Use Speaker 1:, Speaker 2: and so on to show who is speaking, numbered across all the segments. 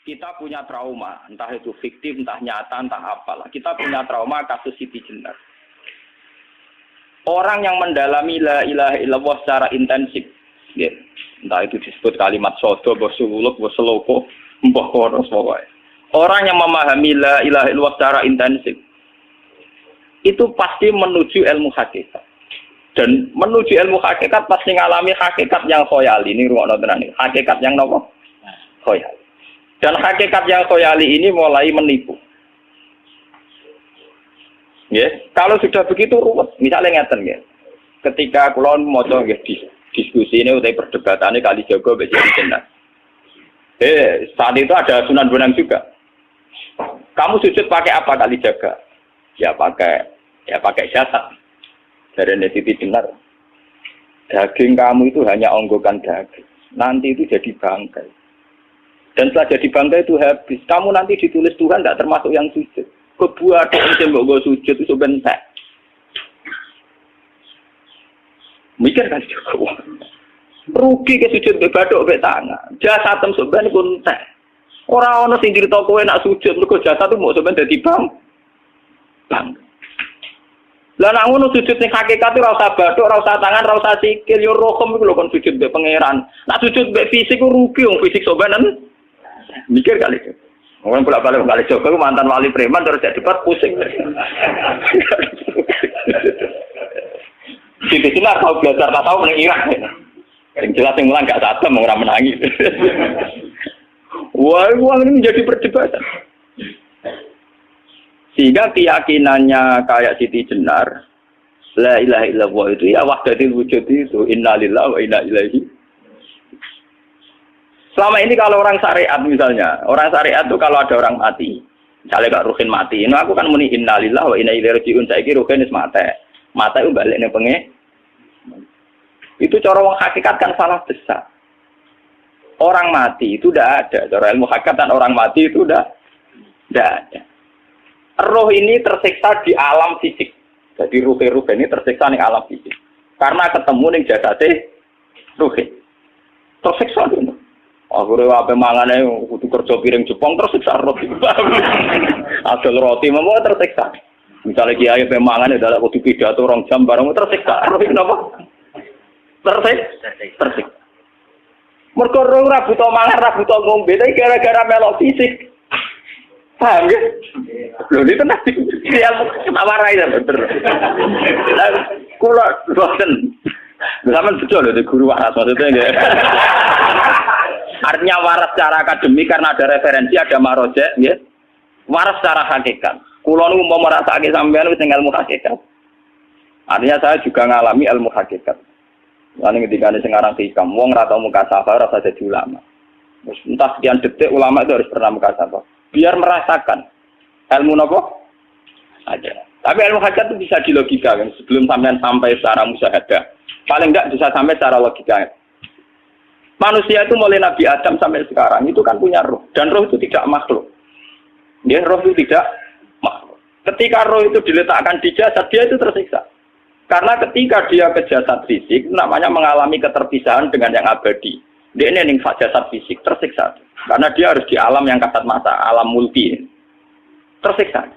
Speaker 1: Kita punya trauma, entah itu fiktif, entah nyata, entah apalah. Kita punya trauma kasus Siti Jenar. Orang yang mendalami la ilaha illallah secara intensif, ya, entah itu disebut kalimat sodo, bosululuk, boseloko, mbah kono semua. Orang yang memahami la ilaha illallah secara intensif, itu pasti menuju ilmu hakikat. Dan menuju ilmu hakikat pasti ngalami hakikat yang khoyali. Ini ruang nonton ini. Hakikat yang nopo? Khoyali. Dan hakikat yang khoyali ini mulai menipu. Ya, kalau sudah begitu ruwet, misalnya ngeten ya. Ketika kulon moco nggih diskusi ini udah perdebatannya kali jago mbek Jenar. Saat itu ada Sunan Bonang juga. Kamu sujud pakai apa kali jaga? Ya pakai jasad. Dari Siti Jenar. Daging kamu itu hanya onggokan daging. Nanti itu jadi bangkai. Dan setelah jadi bangkai itu habis. Kamu nanti ditulis Tuhan tidak termasuk yang sujud. Kebuat yang mbok sujud itu bentek. Mikir kan juga. Rugi ke sujud be bathuk be tangan. Jasad tem sampean iku entek. Ora ana sing crita kowe nak sujud mergo jasad itu mbok sampean dadi bang. Lah nek ngono sujud ning hakikat ora usah bathuk, ora usah tangan, ora usah sikil, yo rokem iku lho kon sujud be pangeran. Nak sujud be fisik ku rugi wong fisik sampean. Mikir kali. Orang bolak-balik kali Joko mantan wali preman terus jadi debat pusing. Siti Jenar tahu belajar tak tahu menang Irak. Yang jelas yang mulang gak satu mau orang menangi. Wah, uang ini menjadi perdebatan. Sehingga keyakinannya kayak Siti Jenar, la ilaha illallah itu ya wahdatul wujud itu innalillahi wa inna ilaihi. Selama ini kalau orang syariat misalnya, orang syariat itu kalau ada orang mati, misalnya Kak Ruhin mati, ini aku kan muni innalillahi wa inna ilaihi raji'un, saiki Ruhin wis mate. Mate itu balik ning penge. Itu cara wong hakikat kan salah besar. Orang mati itu tidak ada, cara ilmu hakikat dan orang mati itu tidak ada. Roh ini tersiksa di alam fisik. Jadi ruh ini tersiksa di alam fisik. Karena ketemu ning jasate ruh. Tersiksa dulu. Aku apa mangane kudu kerja piring Jepang terus siksa roti. Asal roti mau tersiksa. Misalnya kiai pemangane dalam kudu pidato 2 jam bareng tersiksa. Roti kenapa? Tersiksa. Mergo ora butuh mangan, ora butuh ngombe, tapi gara-gara melok fisik. Paham ya? Lho itu nanti dia warai ya bener. Lah kula boten. Zaman betul loh, guru waras maksudnya enggak. Artinya waras secara akademik karena ada referensi, ada marojek, ya. Waras secara hakikat. Kulo nu mau merasake sampean wis ilmu hakikat. Artinya saya juga ngalami ilmu hakikat. Lan ketika sekarang hikam wong ora tau muka safar rasa jadi ulama. Terus entah sekian detik ulama itu harus pernah muka safar. Biar merasakan ilmu napa? Ada. Tapi ilmu hakikat itu bisa dilogikakan sebelum sampean sampai secara musyahadah. Paling enggak bisa sampai secara logika. Manusia itu mulai Nabi Adam sampai sekarang itu kan punya roh. Dan roh itu tidak makhluk. Ya, roh itu tidak makhluk. Ketika roh itu diletakkan di jasad, dia itu tersiksa. Karena ketika dia ke jasad fisik, namanya mengalami keterpisahan dengan yang abadi. Dia ini yang jasad fisik, tersiksa. Karena dia harus di alam yang kasat mata, alam multi. Tersiksa.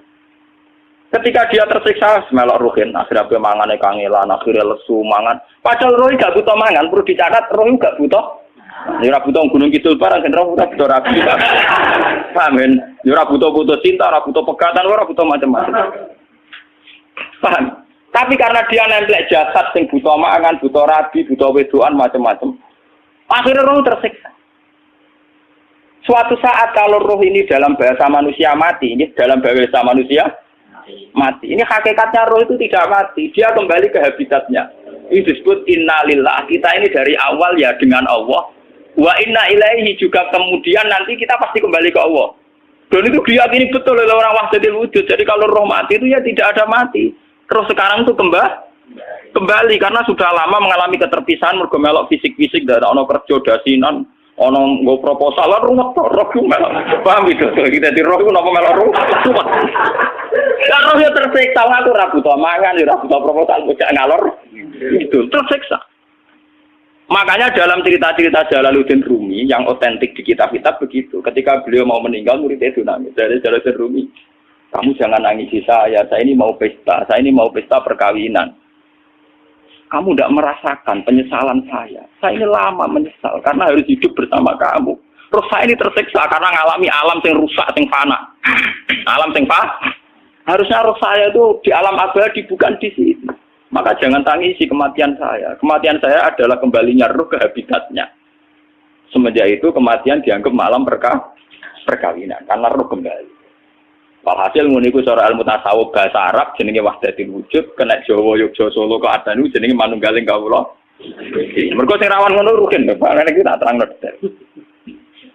Speaker 1: Ketika dia tersiksa, semelok ruhin, akhirnya dia mangannya kangelan, akhirnya lesu, mangan. Padahal roh gak butuh mangan, perlu dicatat, roh gak butuh. Ini butuh gunung kidul barang, kan roh butuh rapi. Paham kan? Ini butuh cinta, butuh pegatan, butuh macam-macam. Paham? Tapi karena dia nemplek jasad, yang butuh mangan, butuh rabi, butuh wedoan, macam-macam. Akhirnya roh tersiksa. Suatu saat kalau roh ini dalam bahasa manusia mati, ini dalam bahasa manusia mati. Ini hakikatnya roh itu tidak mati, dia kembali ke habitatnya. Ini disebut innalillah. Kita ini dari awal ya dengan Allah. Wa inna ilaihi juga kemudian nanti kita pasti kembali ke Allah. Dan itu diyakini betul oleh orang wahdatul wujud. Jadi kalau roh mati itu ya tidak ada mati. Terus sekarang itu kembali karena sudah lama mengalami keterpisahan mergo melok fisik-fisik dari ono kerja dasinan, ono nggo proposal roh melok. Paham itu? Kita di roh itu napa melok roh? Lah roh ya tersiksa, aku ora butuh mangan, ora butuh proposal, bocah ngalor. Itu tersiksa. Makanya dalam cerita-cerita Jalaluddin Rumi yang otentik di kitab-kitab begitu. Ketika beliau mau meninggal, muridnya itu nangis. Dari Jalaluddin Rumi, kamu jangan nangisi saya ini mau pesta, saya ini mau pesta perkawinan. Kamu tidak merasakan penyesalan saya ini lama menyesal, karena harus hidup bersama kamu. Terus saya ini tersiksa karena ngalami alam yang rusak, yang fana. Alam yang fana. Harusnya roh saya itu di alam abadi, bukan di sini. Maka jangan tangisi kematian saya. Kematian saya adalah kembalinya roh ke habitatnya. Semenjak itu kematian dianggap malam perkawinan, karena roh kembali. Walhasil nguniku seorang ilmu tasawuf bahasa Arab jenenge wahdatul wujud, kena Jawa Yogyakarta Solo kok adanu jenenge manunggaling kawula. Mergo sing rawan ngono rugen, Pak. Nek iki tak terangno detail.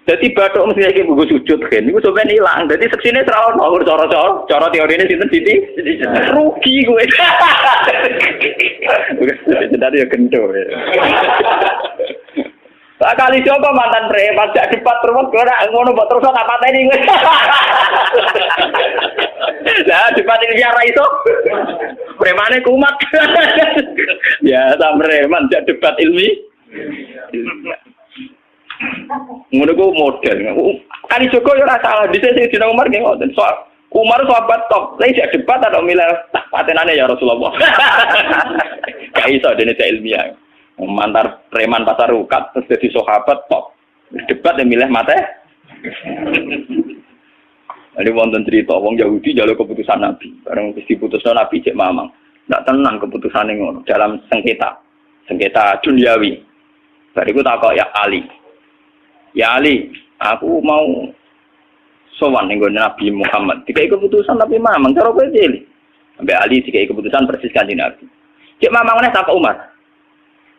Speaker 1: Dadi bathuk mesti iki buku sujud kan niku sampeyan ilang. Dadi seksine ra ono cara teorine sinten Siti rugi kowe. Jadi ya kendo. Pak kali coba mantan preman jak debat terus ora ngono mbok terus tak pateni kowe. Lah debat ini biar ra iso. Premane kumat. Ya ta preman jak debat ilmi. Ngono ku model. Kali Joko yo ora salah, dhisik Sayyidina Umar nggih ngoten. Soal Umar sahabat top, lha jak debat ada milih patenane ya Rasulullah. Gak iso dene ilmiah. Mantar preman pasar rukat terus jadi sahabat top. Debat yang milih mate. Ada wonten cerita wong Yahudi njaluk keputusan Nabi. Bareng wis diputusno Nabi cek mamang. Ndak tenang keputusane ngono dalam sengketa duniawi. Bariku takok ya Ali. Ya Ali, aku mau sowan ning Nabi Muhammad. Dikai keputusan Nabi mamang cara kowe pilih. Sampai Ali dikai keputusan persis kanjeng Nabi. Cek mamang meneh takok Umar.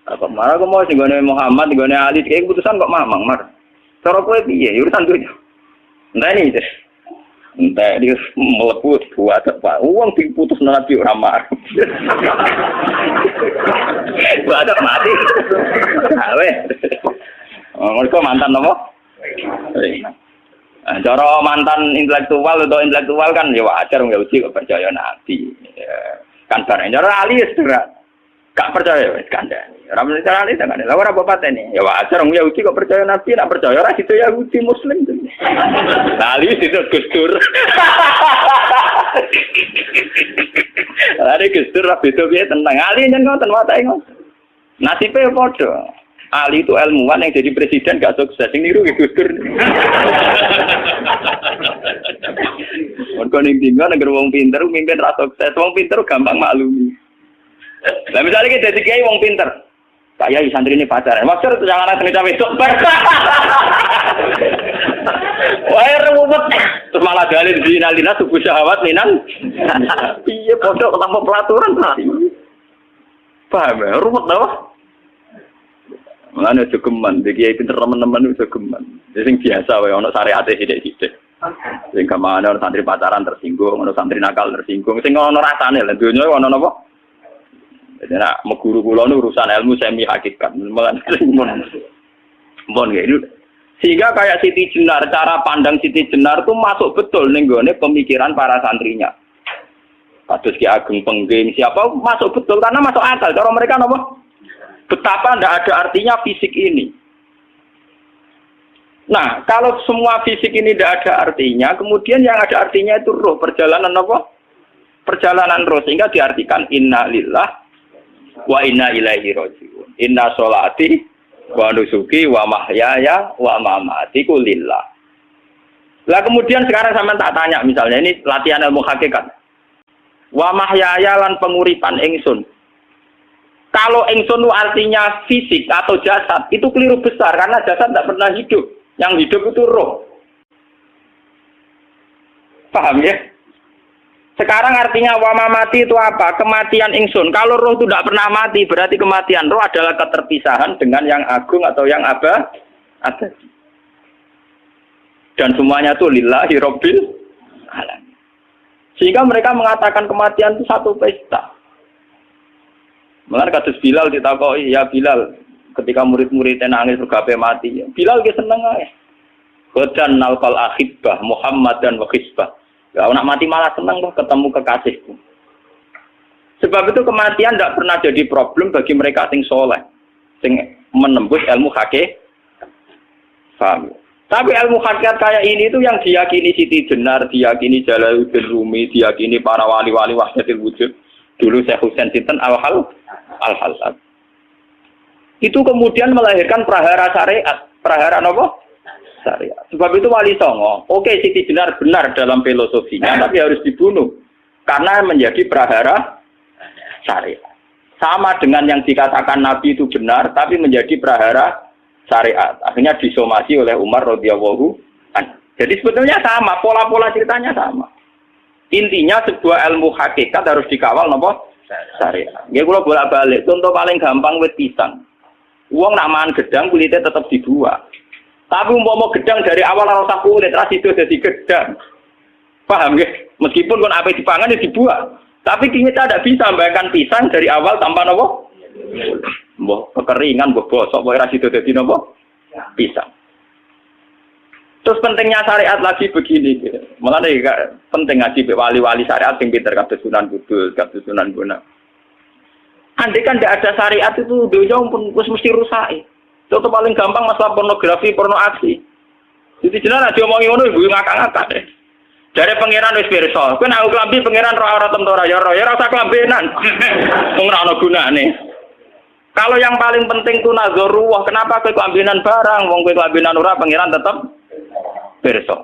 Speaker 1: Apa marah aku mau singgone Muhammad, singgone Ali, kayak keputusan kok mamang mar. Cara kowe piye? Urusan dunya. Entah ini deh. Entah dia meleput buat apa? Uang diputus Nabi ora mar. Badak mati. Awe. Mereka mantan apa? Cara mantan intelektual kan ya wajar nggak uji kok percaya Nabi. Kan bareng cara Ali ya sudah. Gak percaya wis kandhani. Ora mesti carane tenan. Lah ora apa patene. Ya wajar wong Yahudi kok percaya Nabi, nek percaya ora gitu Yahudi Muslim. Lah ali itu Gus Dur. Are Gus Dur ra beda piye tenang. Ali nyen ngoten watake ngoten. Nasibe padha. Ali itu ilmuwan yang jadi presiden gak sukses. Sing niru Gus Dur. Mergo ning tinggal negara wong pinter mimpin ra sukses. Wong pinter gampang maklumi. Lah misalnya kita jadi kiai wong pinter, kayak santri ini pacaran, maksud itu jangan ada cerita besok. Wah ruwet, terus malah dalil dinalina subuh syahwat minan. Iya bodoh tanpa pelaturan tadi. Paham ya, ruwet dah. Mana jogeman, jadi kiai pinter teman-teman itu jogeman. Jadi biasa, wae ono syariate sidik-sidik. Sing kemana ono santri pacaran tersinggung, ono santri nakal tersinggung, sing ono rasane lah, dunia ono apa? Jadi nak meguru kula nu urusan ilmu semi hakikat. Mon gitu. Sehingga kayak Siti Jenar, cara pandang Siti Jenar itu masuk betul ning gone pemikiran para santrinya. Kados Ki Ageng Pengging siapa masuk betul karena masuk akal. Cara mereka napa? Betapa ndak ada artinya fisik ini. Nah, kalau semua fisik ini tidak ada artinya, kemudian yang ada artinya itu roh, perjalanan apa? Perjalanan roh, sehingga diartikan inna lillah wa inna ilaihi raji'un. Inna sholati wa nusuki wa mahyaya wa mamati lillah. Lah kemudian sekarang sampean tak tanya misalnya ini latihan ilmu hakikat. Wa mahyaya lan penguripan ingsun. Kalau ingsun itu artinya fisik atau jasad, itu keliru besar karena jasad tidak pernah hidup. Yang hidup itu roh. Paham ya? Sekarang artinya wama mati itu apa? Kematian ingsun. Kalau roh itu tidak pernah mati, berarti kematian roh adalah keterpisahan dengan yang agung atau yang abadi. Dan semuanya itu lillahi rabbil alamin. Sehingga mereka mengatakan kematian itu satu pesta. Mulane kados Bilal ditakoki, ya Bilal, ketika murid-muridnya nangis bergape mati, Bilal ge seneng ae. Qadan nalqal ahibbah Muhammadan wa hisbah. Ya, anak mati malah senang loh ketemu kekasihku. Sebab itu kematian tidak pernah jadi problem bagi mereka sing soleh, sing menembus ilmu hakikat. Paham? Tapi ilmu hakikat kayak ini itu yang diyakini Siti Jenar, diyakini Jalaluddin Rumi, diyakini para wali-wali wahdatul wujud. Dulu Syekh Husain Sinten Al-Halsad. Itu kemudian melahirkan prahara syariat. Prahara apa? Syariat. Sebab itu Wali Songo, oke Siti Jenar benar dalam filosofinya, tapi harus dibunuh. Karena menjadi prahara syariat. Sama dengan yang dikatakan Nabi itu benar, tapi menjadi prahara syariat. Akhirnya disomasi oleh Umar radhiyallahu anhu. Jadi sebetulnya sama, pola-pola ceritanya sama. Intinya sebuah ilmu hakikat harus dikawal napa? Syariat. Nggih kula bolak-balik, contoh paling gampang wit pisang. Wong nak mangan gedang kulitnya tetap dibuat. Tapi umpama gedang dari awal ora usah kulit, ra sido dadi gedang. Paham nggih? Meskipun kon ape dipangan ya dibuat. Tapi kita tidak bisa membayangkan pisang dari awal tanpa napa? Mbah kekeringan, mbah bosok, mbah ora sido dadi napa? Pisang. Terus pentingnya syariat lagi begini, malah penting ngaji wali-wali syariat yang pinter kados Sunan Kudus, kados Sunan Bonang. Andai kan tidak ada syariat itu dunia pun mesti rusak. Contoh paling gampang masalah pornografi, porno aksi. Jadi jenar aja omongi ngono ibu ngakak-ngakak deh. Dari pangeran wis pirsa, kowe nek klambi pangeran ora ora tentu ora ya rasa klambenan. Wong ora ana gunane. Kalau yang paling penting itu nazarullah, kenapa kowe klambenan barang, wong kowe klambenan ora pangeran tetep pirsa.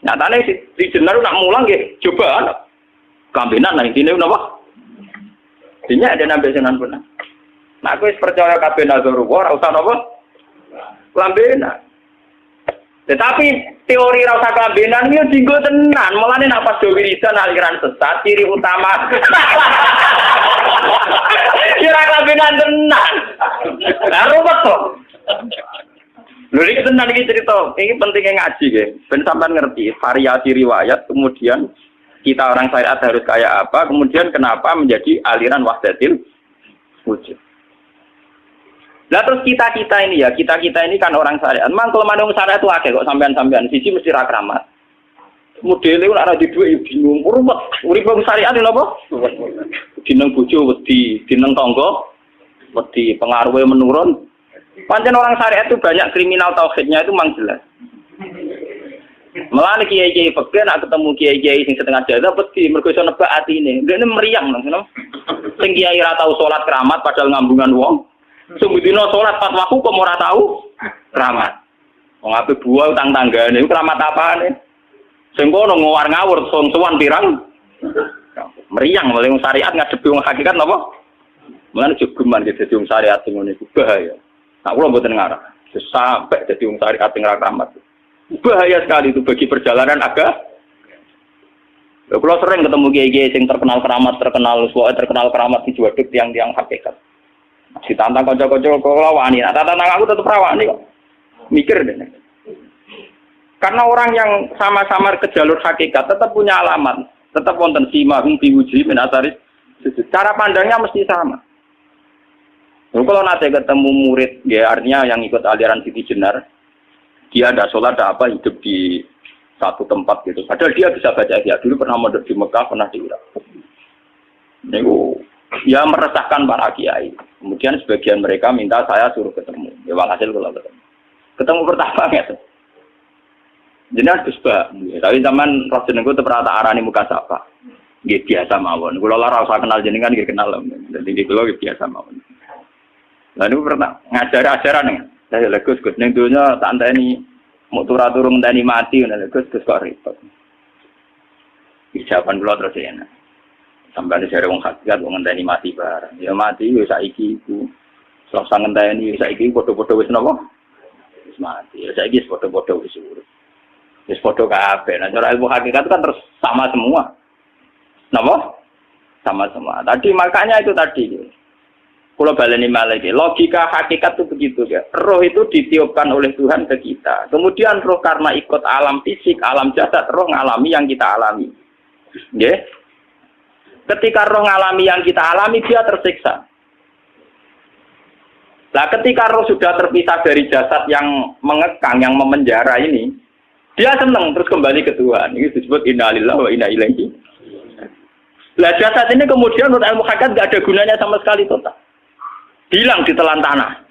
Speaker 1: Nyatane di jenar nak mulang nggih coba klambenan nang intine napa? Dinya ada nabi Sunan Bonang. Nah kowe percaya kabeh nazarullah ora usah napa? Klambenan. Tetapi teori rasa kelambenan itu jinggo tenan. Mulane nek pas wiridan aliran sesat ciri utama. Kira kelambenan tenan. Lah ruwet to. Lha iki tenan iki cerita. Iki pentingnya ngaji nggih. Ben sampean ngerti variasi riwayat, kemudian kita orang syariat harus kayak apa, kemudian kenapa menjadi aliran wahdatil wujud. Lah terus kita ini ya, kita ini kan orang syariat. Memang kalau mandung syariat itu akeh kok sampean-sampean siji mesti ra kramat. Modele ora ana di dhuwit bingung, ruwet. Urip wong syariat lho apa? Dineng bojo wedi, dineng tangga wedi, pengaruhe menurun. Pancen orang syariat itu banyak kriminal tauhidnya itu memang jelas. Malah kiai-kiai fikih nek ketemu kiai-kiai sing setengah jadah wedi mergo iso nebak atine. Ndekne meriang lho. Sing kiai ra tau salat keramat padahal ngambungan wong. Sembudina sholat pas waktu kok ora tahu keramat. Wong ape buah utang tanggane iku keramat apane? Sing kono ngawur-ngawur sowan pirang. Meriang oleh syariat ngadepi wong hakikat napa? Mulane jogeman dadi wong syariat sing ngene iku bahaya. Nah kula mboten ngarah. Sampai dadi wong syariat sing ra keramat. Bahaya sekali itu bagi perjalanan agama. Kula sering ketemu kiai-kiai sing terkenal keramat di Juwaduk tiang-tiang hakikat. Ditantang kanca-kanca kok wani. Nah, tantang aku tetep rawani kok. Mikir deh. Karena orang yang sama-sama ke jalur hakikat tetap punya alamat, tetap wonten simahum biwuji min asaris. Cara pandangnya mesti sama. Lalu kalau nanti ketemu murid, ya artinya yang ikut aliran Siti Jenar, dia ada sholat, ada apa, hidup di satu tempat gitu. Padahal dia bisa baca ihya. Dulu pernah mondok di Mekah, pernah di Irak. Nego, ya meresahkan para kiai. Kemudian sebagian mereka minta saya suruh ketemu. Ya walhasil kalau ketemu. Ketemu pertama ya. Jadi harus bah. Tapi zaman roh jenengku itu pernah tak arani muka sapa. Nggih biasa mawon. Kula ora usah kenal jenengan nggih kenal. Jadi kula biasa mawon. Lalu pernah ngajar-ajaran nih. Saya legus ning donya tak anteni mau turun ngenteni mati ngono legus kok repot. Jawaban kula terus enak. Sampai ada wong hakikat wong ngenteni mati bareng. Ya mati wis saiki iku. Selasa ngenteni saiki padha-padha wis napa? Wis mati. Ya saiki wis padha-padha wis urip. Wis padha kabeh. Nah cara ilmu hakikat kan terus sama semua. Napa? Sama semua. Tadi makanya itu tadi. Kula baleni malih logika hakikat itu begitu ya. Roh itu ditiupkan oleh Tuhan ke kita. Kemudian roh karena ikut alam fisik, alam jasad, roh ngalami yang kita alami. Nggih. Ketika roh ngalami yang kita alami, dia tersiksa. Nah, ketika roh sudah terpisah dari jasad yang mengekang, yang memenjara ini, dia senang terus kembali ke Tuhan. Ini disebut inna lillahi wa inna ilaihi. Nah, jasad ini kemudian menurut ilmu hakikat tidak ada gunanya sama sekali total. Hilang di telan tanah.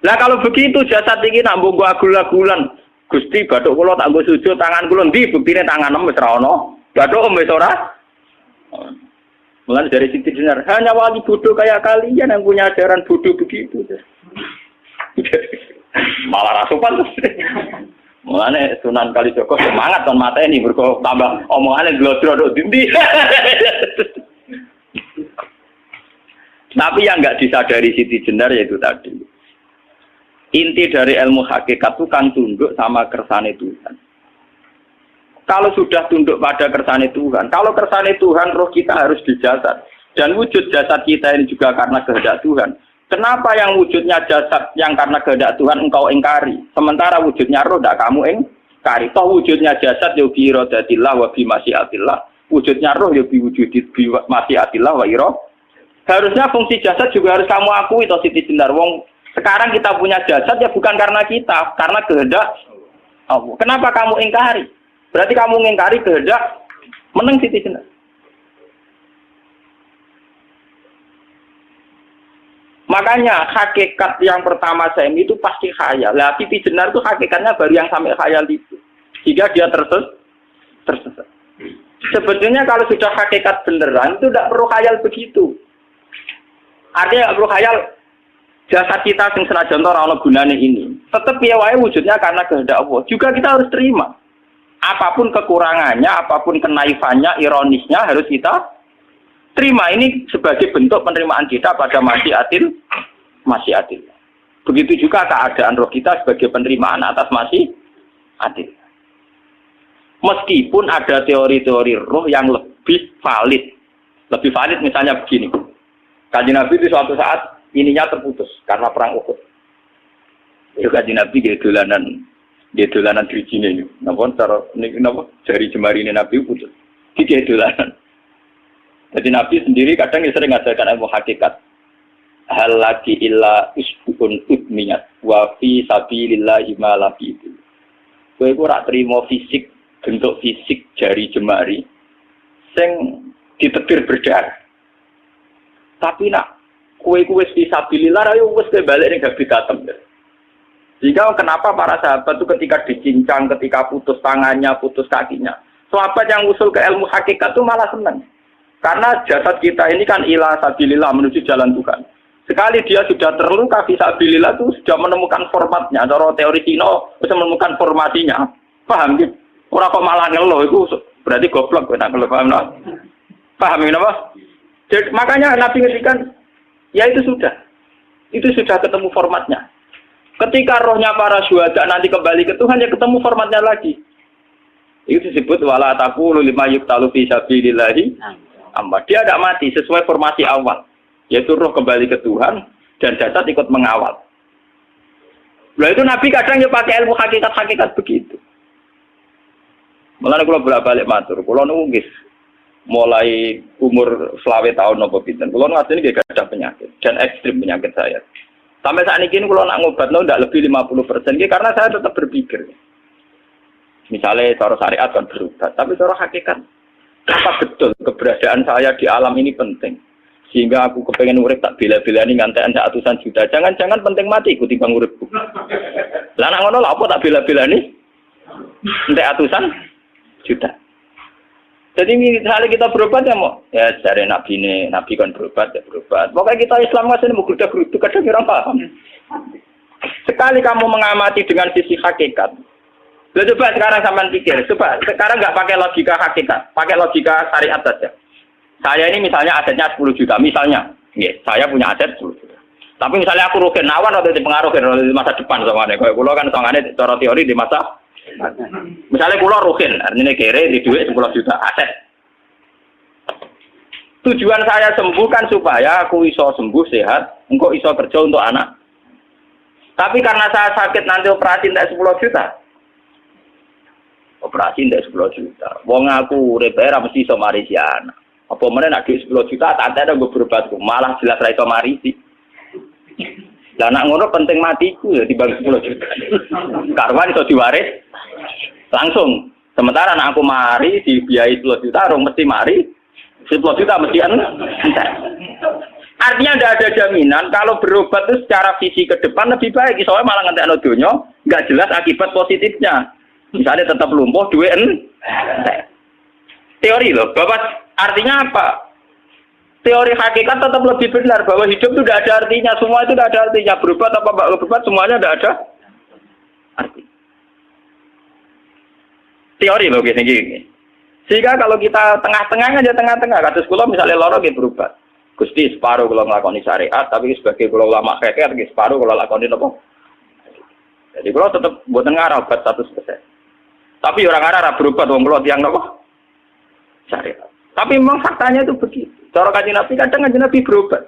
Speaker 1: Lah kalau begitu jasad iki nak mbok agul-agulan. Gusti bathuk kula tak nggo sujud tangan kula ndi buktine tangan wis ra ono. Bathuk wis ora. Mulai dari Siti Jenar, hanya wali bodoh kayak kalian yang punya ajaran bodoh begitu. Malah rasupan terus. Mulai Sunan Kalijogo semangat kan mata ini berko tambah omongannya glodro dindi. Tapi yang nggak disadari Siti Jenar yaitu tadi. Inti dari ilmu hakikat itu kan tunduk sama kersane Tuhan. Kalau sudah tunduk pada kersane Tuhan, kalau kersane Tuhan roh kita harus di jasad. Dan wujud jasad kita ini juga karena kehendak Tuhan. Kenapa yang wujudnya jasad yang karena kehendak Tuhan engkau ingkari? Sementara wujudnya roh tidak kamu ingkari. Toh wujudnya jasad ya bi iradatillah wa bi masyiatillah. Wujudnya roh ya bi wujudit bi masyiatillah wa ira. Harusnya fungsi jasad juga harus kamu akui toh Siti Jenar. Wong sekarang kita punya jasad ya bukan karena kita, karena kehendak Allah. Kenapa kamu ingkari? Berarti kamu mengingkari kehendak menang Siti Jenar. Makanya hakikat yang pertama saya itu pasti khayal. Lah Siti Jenar itu hakikatnya baru yang sampai khayal itu. Sehingga dia tersesat. Sebetulnya kalau sudah hakikat beneran itu tidak perlu khayal begitu. Artinya tidak perlu khayal jasad kita sing senajan ora ana gunane ini. Tetap ya wae wujudnya karena kehendak Allah. Juga kita harus terima. Apapun kekurangannya, apapun kenaifannya, ironisnya harus kita terima. Ini sebagai bentuk penerimaan kita pada masyiatil. Begitu juga keadaan roh kita sebagai penerimaan atas masyiatil. Meskipun ada teori-teori roh yang lebih valid. Lebih valid misalnya begini. Kanjeng Nabi itu suatu saat ininya terputus karena perang Uhud. Itu Kanjeng Nabi dia dolanan drijine ini. Napa cara niki napa jari jemari ini Nabi putus. Iki dolanan. Jadi Nabi sendiri kadang sering ngajarkan ilmu hakikat. Hal lagi illa usbun udmiyat wa fi sabilillahi ma laqitu. Kowe ora trimo fisik, bentuk fisik jari jemari sing ditebir berdarah. Tapi nak kowe wis fi sabilillah ayo wis balik ning habitatem. Jika kenapa para sahabat itu ketika dicincang, ketika putus tangannya, putus kakinya, sahabat yang usul ke ilmu hakikat itu malah senang. Karena jasad kita ini kan ila sabilillah menuju jalan Tuhan. Sekali dia sudah terluka fisabilillah itu sudah menemukan formatnya. Cara teori Sino bisa menemukan formasinya. Paham gitu? Orang kok malah ngeluh itu berarti goblok nak ngeluh, paham tak? Paham ini apa? Jadi, makanya Nabi ngertikan ya itu sudah ketemu formatnya. Ketika rohnya para syuhada nanti kembali ke Tuhan, ya ketemu formatnya lagi. Itu disebut wala taqulu lima yuqtalu fi sabilillahi amma. Dia tidak mati sesuai formasi awal, yaitu roh kembali ke Tuhan dan jasad ikut mengawal. Lah itu Nabi kadang ya pakai ilmu hakikat begitu. Mulane kula bolak-balik matur, kula niku nggih mulai umur 20 tahun napa pinten. Kula ngateni nggih gadah penyakit dan ekstrim penyakit saya. Sampai saat ini kalau nak ngobatno tidak lebih 50%, karena saya tetap berpikir. Misalnya cara syariat kan berobat, tapi cara hakikat apa betul keberadaan saya di alam ini penting. Sehingga aku kepengen urip tak bela-belani ngantekan ratusan juta. Jangan-jangan penting mati ikuti bang uripku. Lah nak ngono lha apa tak bela-belani? Entek ratusan juta. Jadi misalnya kita berobat ya mau, ya dari Nabi kan berobat ya berobat. Pokoknya kita Islam masih mau geruduk kadang orang paham. Sekali kamu mengamati dengan sisi hakikat, coba sekarang sampean pikir, coba sekarang nggak pakai logika hakikat, pakai logika syariat saja. Saya ini misalnya asetnya 10 juta, misalnya, ya, saya punya aset 10 juta. Tapi misalnya aku rugi nawan atau dipengaruhi di masa depan sama nih, kayak pulau kan soalnya cara teori di masa. Misalnya pulau ruhin, artinya kere di duit 10 juta aset. Tujuan saya sembuh kan supaya aku iso sembuh sehat, engkau iso kerja untuk anak. Tapi karena saya sakit nanti operasi tidak 10 juta. Operasi tidak 10 juta. Wong aku repair mesti iso marisi anak. Apa mana nak duit 10 juta, tak ada gue berobat, malah jelas ra iso marisi. Lah nak ngono penting matiku ya dibanding 10 juta. Karwan iso diwaris langsung. Sementara anak aku mari dibiayai 10 juta, rong mesti mari 10 juta mesti entek. Artinya tidak ada jaminan kalau berobat itu secara visi ke depan lebih baik. Soalnya malah ngentekno donya, nggak jelas akibat positifnya. Misalnya tetap lumpuh, duit teori loh. Bapak artinya apa? Teori hakikat tetap lebih benar bahwa hidup itu tidak ada artinya. Semua itu tidak ada artinya. Berobat apa nggak berobat semuanya tidak ada arti. Teori loh gini. Sehingga kalau kita tengah-tengah aja tengah-tengah. Kasus kula misalnya loro gitu berobat. Gusti separuh kalau ngelakoni syariat, tapi sebagai kalau ulama kekeh, separuh kalau lakoni apa? Jadi kalau tetap buat ngarah obat 100%. Tapi orang arah berobat, orang kalau tiang apa? Syariat. Tapi memang faktanya itu begitu. Cara Kanjeng Nabi kadang Kanjeng Nabi berobat.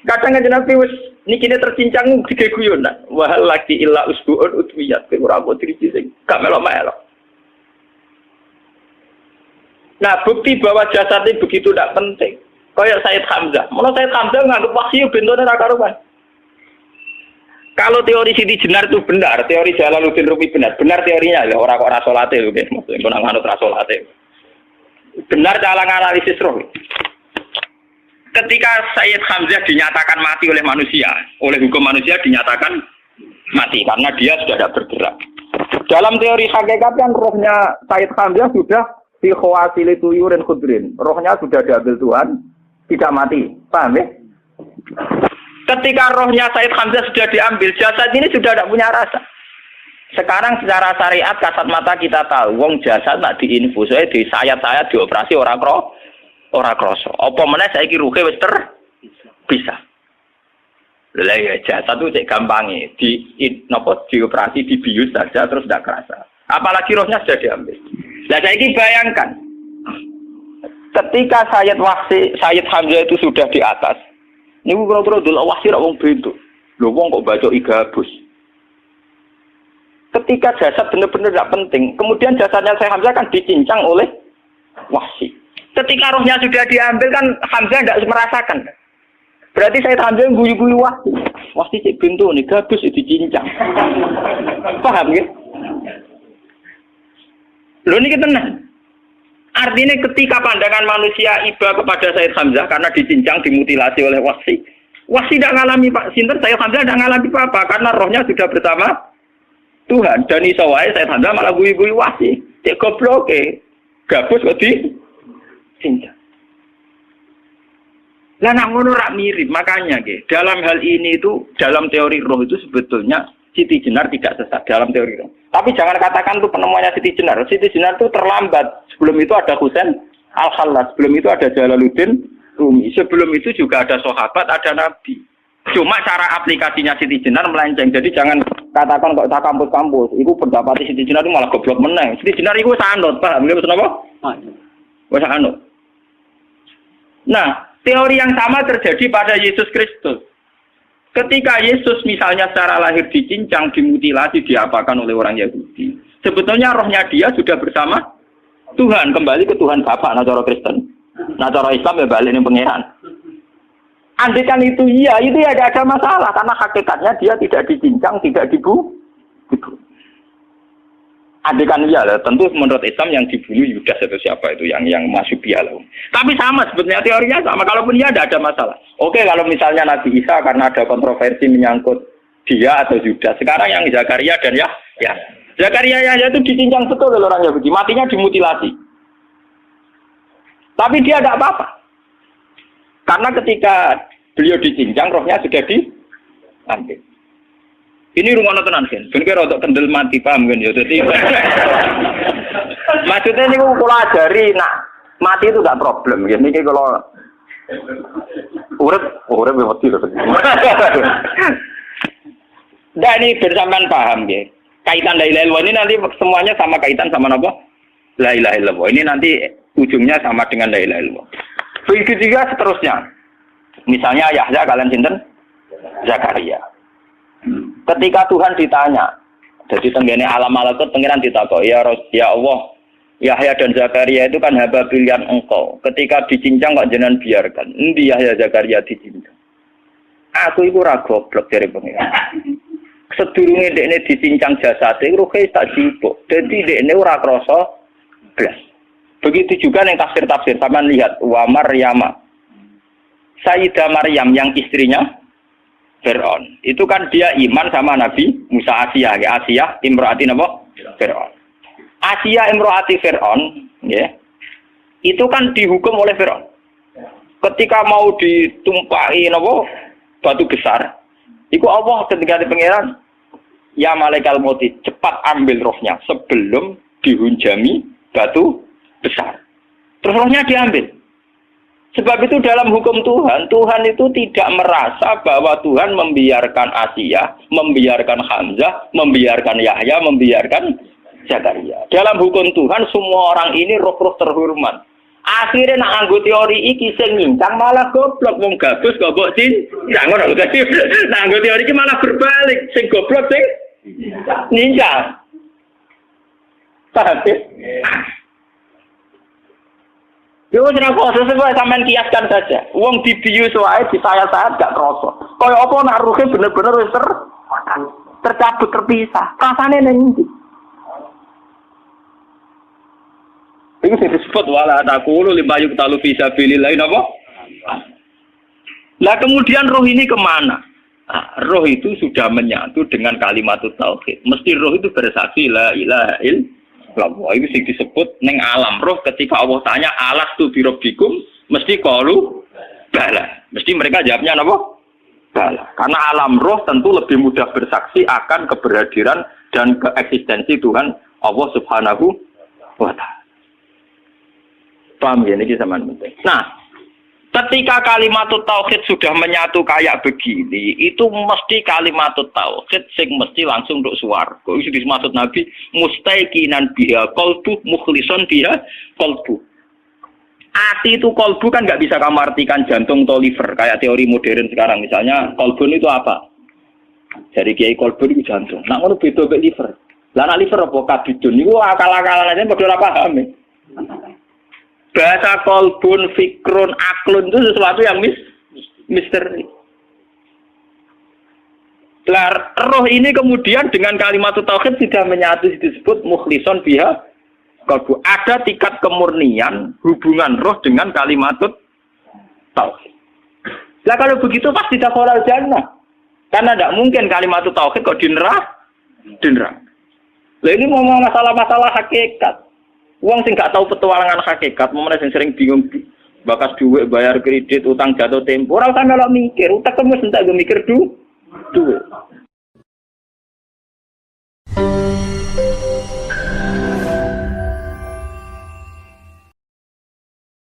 Speaker 1: Kadang Kanjeng Nabi wis nikine tercincang dige guyonan. Wahal lagi illa usbuun utwiyat. Ora kok driji sing gak melok-melok. Nah, bukti bahwa jasad ini begitu tidak penting. Kayak Sayyid Hamzah. Menurut Sayyid Hamzah nganggep wahyu bentone ra karuan. Kalau teori Siti Jenar itu benar, teori Jalaluddin Rumi benar teorinya ya orang kok ra salate lho nggih, maksudnya nang manut ra salate. Benar cara analisis roh. Ketika Sayyid Hamzah dinyatakan mati oleh manusia, oleh hukum manusia dinyatakan mati karena dia sudah tidak bergerak. Dalam teori hakikat kan rohnya Sayyid Hamzah sudah fi khawasili tuyurin khudrin. Rohnya sudah diambil Tuhan, tidak mati. Paham ya? Ketika rohnya Sayyid Hamzah sudah diambil, jasad ini sudah tidak punya rasa. Sekarang secara syariat kasat mata kita tahu, wong jasad nak diinfus, di sayat-sayat dioperasi orang kroso. Apa meneh saiki ruhe wis bisa. Lah ya jasad itu cek gampange, dioperasi dibius saja terus tidak kerasa. Apalagi rohnya sudah diambil. Lah saiki bayangkan, ketika Sayyid Hamzah itu sudah di atas, niku kira-kira delok wahsi ra wong bentuk. Lho wong kok baca igabus. Ketika jasad benar-benar tidak penting, kemudian jasadnya Sayyid Hamzah kan dicincang oleh wahsi. Ketika rohnya sudah diambil kan Hamzah tidak merasakan. Berarti Sayyid Hamzah guyu-guyu wahsi. Wahsi cek bentuk nih gabus dicincang. Paham ya? Lho niki tenan. Artinya ketika pandangan manusia iba kepada Sayyid Hamzah karena dicincang, dimutilasi oleh wahsi. Wahsi tidak mengalami Pak Sinten, Sayyid Hamzah tidak mengalami apa-apa karena rohnya sudah bersama Tuhan. Dan iso wae Sayyid Hamzah malah guyu-guyu wahsi. Cek gobloke. Gabus kok dicincang. Lah nak ngono rak mirip, makanya nggih. Dalam hal ini itu dalam teori roh itu sebetulnya Siti Jenar tidak sesat dalam teori roh. Tapi jangan katakan itu penemuannya Siti Jenar. Siti Jenar itu terlambat. Sebelum itu ada Husain Al-Khallas. Sebelum itu ada Jalaluddin Rumi. Sebelum itu juga ada sahabat, ada nabi. Cuma cara aplikasinya Siti Jenar melenceng. Jadi jangan katakan kok tak kampus-kampus. Itu pendapat Siti Jenar itu malah goblok meneng. Siti Jenar itu sanut, paham? Nggih maksud apa? Wis sanut. Nah, teori yang sama terjadi pada Yesus Kristus. Ketika Yesus misalnya secara lahir dicincang, dimutilasi, diapakan oleh orang Yahudi. Sebetulnya rohnya dia sudah bersama Tuhan, kembali ke Tuhan Bapa, nah cara Kristen. Nah cara Islam ya balik ning pangeran. Andaikan itu iya, itu ya ada masalah karena hakikatnya dia tidak dicincang, tidak dibunuh. Andaikan iya lah, tentu menurut Islam yang dibunuh Yudas atau siapa itu yang masuk bialah. Tapi sama sebetulnya teorinya sama, kalaupun iya ada masalah. Oke, kalau misalnya Nabi Isa karena ada kontroversi menyangkut dia atau Yudas. Sekarang yang Zakaria dan ya. Zakaria itu dicincang betul oleh orang Yahudi, matinya dimutilasi. Tapi dia tidak apa-apa. Karena ketika beliau dicincang, rohnya sudah diambil. Ini rumah tenan kan, bener untuk kendel mati paham kan ya. Jadi maksudnya ini kalau ajari, nak mati itu gak problem. Ini kalau urip mati loh. Nah ini bersamaan paham ya. Kaitan la ilaha illallah ini nanti semuanya sama kaitan sama apa? La ilaha illallah. Ini nanti ujungnya sama dengan la ilaha illallah. Begitu juga seterusnya. Misalnya Yahya kalian sinten? Zakaria. Ketika Tuhan ditanya, jadi tenggene alam malakut pengiran ditakok, ya Allah, Yahya dan Zakaria itu kan hamba pilihan engkau. Ketika dicincang kok jenengan biarkan. Endi Yahya Zakaria dicincang? Aku iku ora goblok dari pengiran. Sedurunge dekne dicincang jasate ruhe tak jipuk. Dadi dekne ora krasa blas. Begitu juga yang tafsir-tafsir, sampean lihat wa Maryama Sayyidah Maryam yang istrinya Fir'aun. Itu kan dia iman sama Nabi Musa. Asiyah imro'ati napa? Fir'aun. Asiyah imro'ati Fir'aun, ya. Itu kan dihukum oleh Fir'aun. Ketika mau ditumpahi napa? Batu besar. Iku Allah ketika di pangeran, ya malaikal mauti, cepat ambil rohnya sebelum dihunjami batu besar. Terus rohnya diambil. Sebab itu dalam hukum Tuhan, Tuhan itu tidak merasa bahwa Tuhan membiarkan Asiyah, membiarkan Hamzah, membiarkan Yahya, membiarkan Zakaria. Dalam hukum Tuhan, semua orang ini roh-roh terhormat. Akhirnya nak anggo teori iki sing nyincang malah goblok, wong gabus goblok sin. Ya ngono dadi. Nak anggo teori iki malah berbalik, sing goblok sing nyincang. Paham? Yo ora kok sesuai sampean kiaskan saja. Wong dibius wae disayat-sayat gak krasa. Kaya apa nak ruhe bener-bener wis tercabut terpisah. Rasane ning ndi? Itu disebut wala taqulu lima yuqtalu fi sabilillah napa? Lah kemudian roh ini kemana? Nah, roh itu sudah menyatu dengan kalimat tauhid. Mesti roh itu bersaksi la ilaha illallah. Itu sing disebut ning alam roh ketika Allah tanya alastu bi rabbikum mesti qalu bala. Mesti mereka jawabnya napa? Bala. Karena alam roh tentu lebih mudah bersaksi akan keberhadiran dan keeksistensi Tuhan Allah Subhanahu wa taala. Paham ya, ini sama penting. Nah, ketika kalimat tauhid sudah menyatu kayak begini, itu mesti kalimat tauhid sing mesti langsung untuk swarga. Itu dimaksud Nabi mustaiqinan biha qalbu mukhlishon biha qalbu. Ati itu qalbu kan nggak bisa kamu artikan jantung atau liver kayak teori modern sekarang. Misalnya qalbun itu apa? Jadi kiai qalbun itu jantung. Nah, ngono beda mek liver. Lah nek liver apa kabidun niku akal-akalan aja padha ora paham. Bahasa kolbun, fikrun, aklun itu sesuatu yang misteri. Roh ini kemudian dengan kalimat tauhid sudah menyatu disebut mukhlishon biha kolbu. Ada tingkat kemurnian hubungan roh dengan kalimat tauhid. Lah kalau begitu pasti dakhalal jannah. Karena tidak mungkin kalimat tauhid kok di neraka. Lah ini mau masalah-masalah hakikat. Uang sing gak tahu petualangan hakikat, momennya sing sering bingung bakas duit, bayar kredit, utang jatuh tempo. Ora usah melok mikir, utak kamu sentak gue mikir duit.